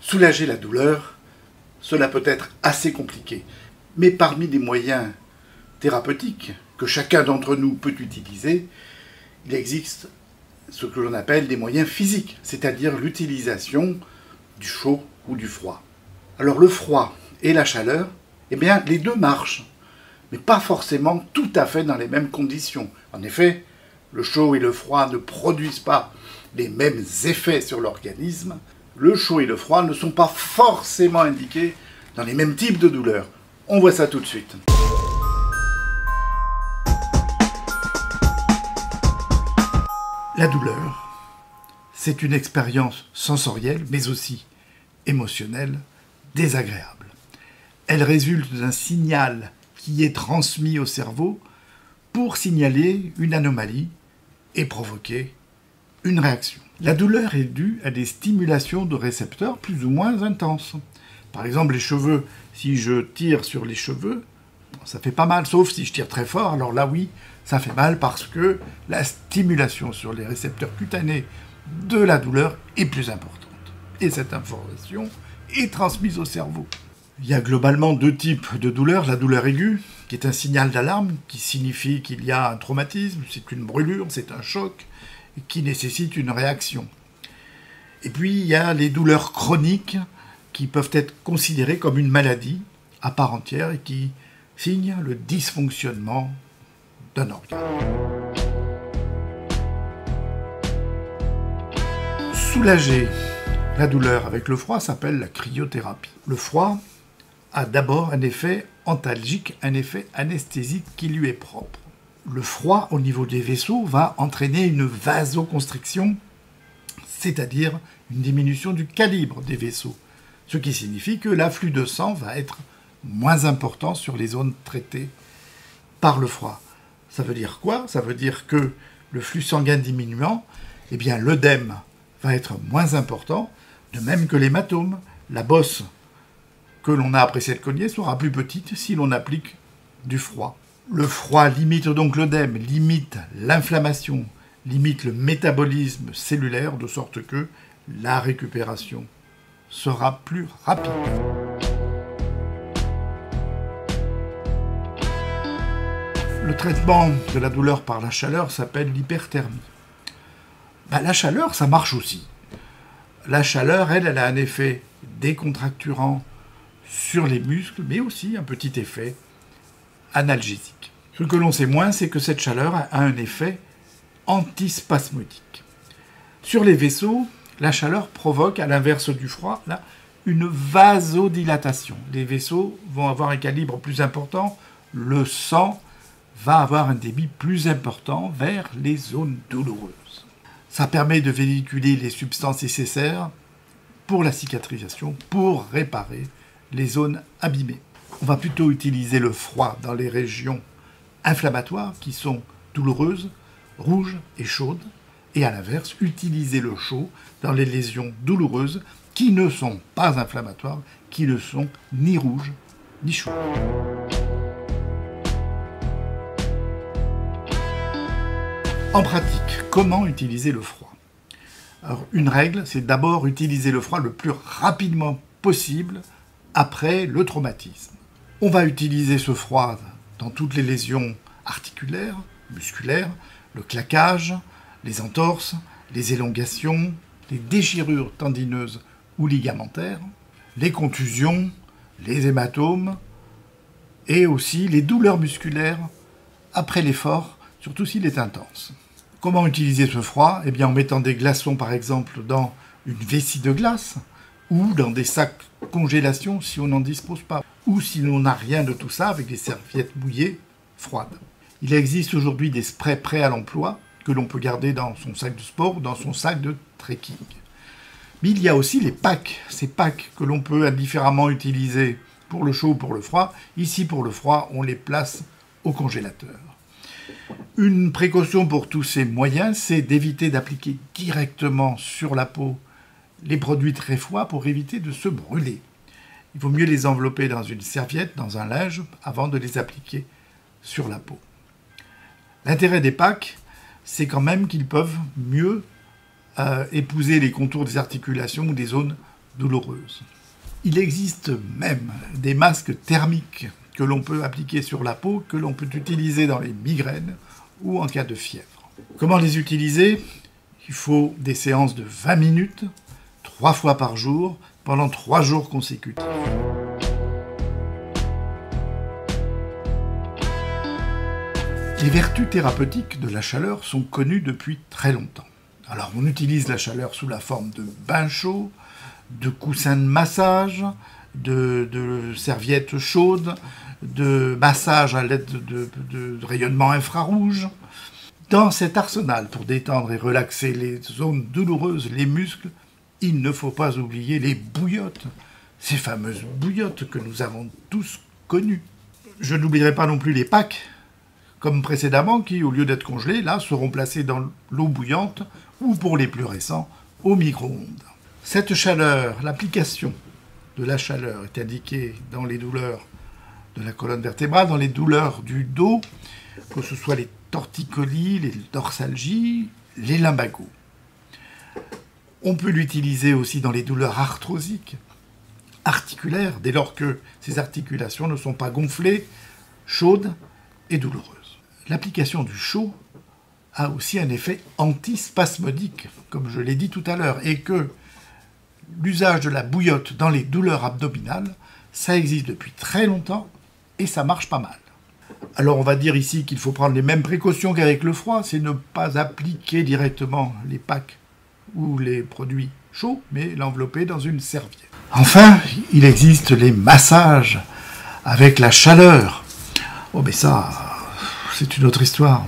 Soulager la douleur, cela peut être assez compliqué. Mais parmi les moyens thérapeutiques que chacun d'entre nous peut utiliser, il existe ce que l'on appelle des moyens physiques, c'est-à-dire l'utilisation du chaud ou du froid. Alors le froid et la chaleur, eh bien les deux marchent, mais pas forcément tout à fait dans les mêmes conditions. En effet, le chaud et le froid ne produisent pas les mêmes effets sur l'organisme. Le chaud et le froid ne sont pas forcément indiqués dans les mêmes types de douleurs. On voit ça tout de suite. La douleur, c'est une expérience sensorielle, mais aussi émotionnelle, désagréable. Elle résulte d'un signal qui est transmis au cerveau pour signaler une anomalie et provoquer une réaction. La douleur est due à des stimulations de récepteurs plus ou moins intenses. Par exemple, les cheveux, si je tire sur les cheveux, ça fait pas mal, sauf si je tire très fort, alors là oui, ça fait mal parce que la stimulation sur les récepteurs cutanés de la douleur est plus importante. Et cette information est transmise au cerveau. Il y a globalement deux types de douleurs. La douleur aiguë, qui est un signal d'alarme, qui signifie qu'il y a un traumatisme, c'est une brûlure, c'est un choc, qui nécessite une réaction. Et puis il y a les douleurs chroniques, qui peuvent être considérées comme une maladie à part entière et qui signent le dysfonctionnement d'un organe. Soulager la douleur avec le froid s'appelle la cryothérapie. Le froid a d'abord un effet antalgique, un effet anesthésique qui lui est propre. Le froid au niveau des vaisseaux va entraîner une vasoconstriction, c'est-à-dire une diminution du calibre des vaisseaux, ce qui signifie que l'afflux de sang va être moins important sur les zones traitées par le froid. Ça veut dire quoi? Ça veut dire que le flux sanguin diminuant, eh bien l'œdème va être moins important, de même que l'hématome. La bosse que l'on a après s'être cogné sera plus petite si l'on applique du froid. Le froid limite donc l'œdème, limite l'inflammation, limite le métabolisme cellulaire, de sorte que la récupération sera plus rapide. Le traitement de la douleur par la chaleur s'appelle l'hyperthermie. La chaleur, ça marche aussi. La chaleur, elle a un effet décontracturant sur les muscles, mais aussi un petit effet analgésique. Ce que l'on sait moins, c'est que cette chaleur a un effet antispasmodique. Sur les vaisseaux, la chaleur provoque, à l'inverse du froid, là, une vasodilatation. Les vaisseaux vont avoir un calibre plus important, le sang va avoir un débit plus important vers les zones douloureuses. Ça permet de véhiculer les substances nécessaires pour la cicatrisation, pour réparer les zones abîmées. On va plutôt utiliser le froid dans les régions inflammatoires qui sont douloureuses, rouges et chaudes, et à l'inverse, utiliser le chaud dans les lésions douloureuses qui ne sont pas inflammatoires, qui ne sont ni rouges ni chaudes. En pratique, comment utiliser le froid? Alors, une règle, c'est d'abord utiliser le froid le plus rapidement possible après le traumatisme. On va utiliser ce froid dans toutes les lésions articulaires, musculaires, le claquage, les entorses, les élongations, les déchirures tendineuses ou ligamentaires, les contusions, les hématomes et aussi les douleurs musculaires après l'effort, surtout s'il est intense. Comment utiliser ce froid? Eh bien en mettant des glaçons par exemple dans une vessie de glace ou dans des sacs congélation si on n'en dispose pas, ou si l'on n'a rien de tout ça avec des serviettes mouillées froides. Il existe aujourd'hui des sprays prêts à l'emploi que l'on peut garder dans son sac de sport, dans son sac de trekking. Mais il y a aussi les packs, ces packs que l'on peut indifféremment utiliser pour le chaud ou pour le froid. Ici pour le froid, on les place au congélateur. Une précaution pour tous ces moyens, c'est d'éviter d'appliquer directement sur la peau les produits très froids pour éviter de se brûler. Il vaut mieux les envelopper dans une serviette, dans un linge, avant de les appliquer sur la peau. L'intérêt des packs, c'est quand même qu'ils peuvent mieux épouser les contours des articulations ou des zones douloureuse. Il existe même des masques thermiques que l'on peut appliquer sur la peau, que l'on peut utiliser dans les migraines ou en cas de fièvre. Comment les utiliser? Il faut des séances de 20 minutes, 3 fois par jour, pendant 3 jours consécutifs. Les vertus thérapeutiques de la chaleur sont connues depuis très longtemps. Alors on utilise la chaleur sous la forme de bains chauds, de coussins de massage, de serviettes chaudes, de massage à l'aide de rayonnement infrarouge. Dans cet arsenal pour détendre et relaxer les zones douloureuses, les muscles, il ne faut pas oublier les bouillottes, ces fameuses bouillottes que nous avons tous connues. Je n'oublierai pas non plus les packs, comme précédemment, qui, au lieu d'être congelés, là, seront placés dans l'eau bouillante, ou pour les plus récents, au micro-ondes. Cette chaleur, l'application de la chaleur est indiquée dans les douleurs de la colonne vertébrale, dans les douleurs du dos, que ce soit les torticolis, les dorsalgies, les lumbagos. On peut l'utiliser aussi dans les douleurs arthrosiques, articulaires, dès lors que ces articulations ne sont pas gonflées, chaudes et douloureuses. L'application du chaud a aussi un effet antispasmodique, comme je l'ai dit tout à l'heure, et que l'usage de la bouillotte dans les douleurs abdominales, ça existe depuis très longtemps et ça marche pas mal. Alors on va dire ici qu'il faut prendre les mêmes précautions qu'avec le froid, c'est ne pas appliquer directement les packs ou les produits chauds, mais l'envelopper dans une serviette. Enfin, il existe les massages avec la chaleur. Oh mais ça, c'est une autre histoire.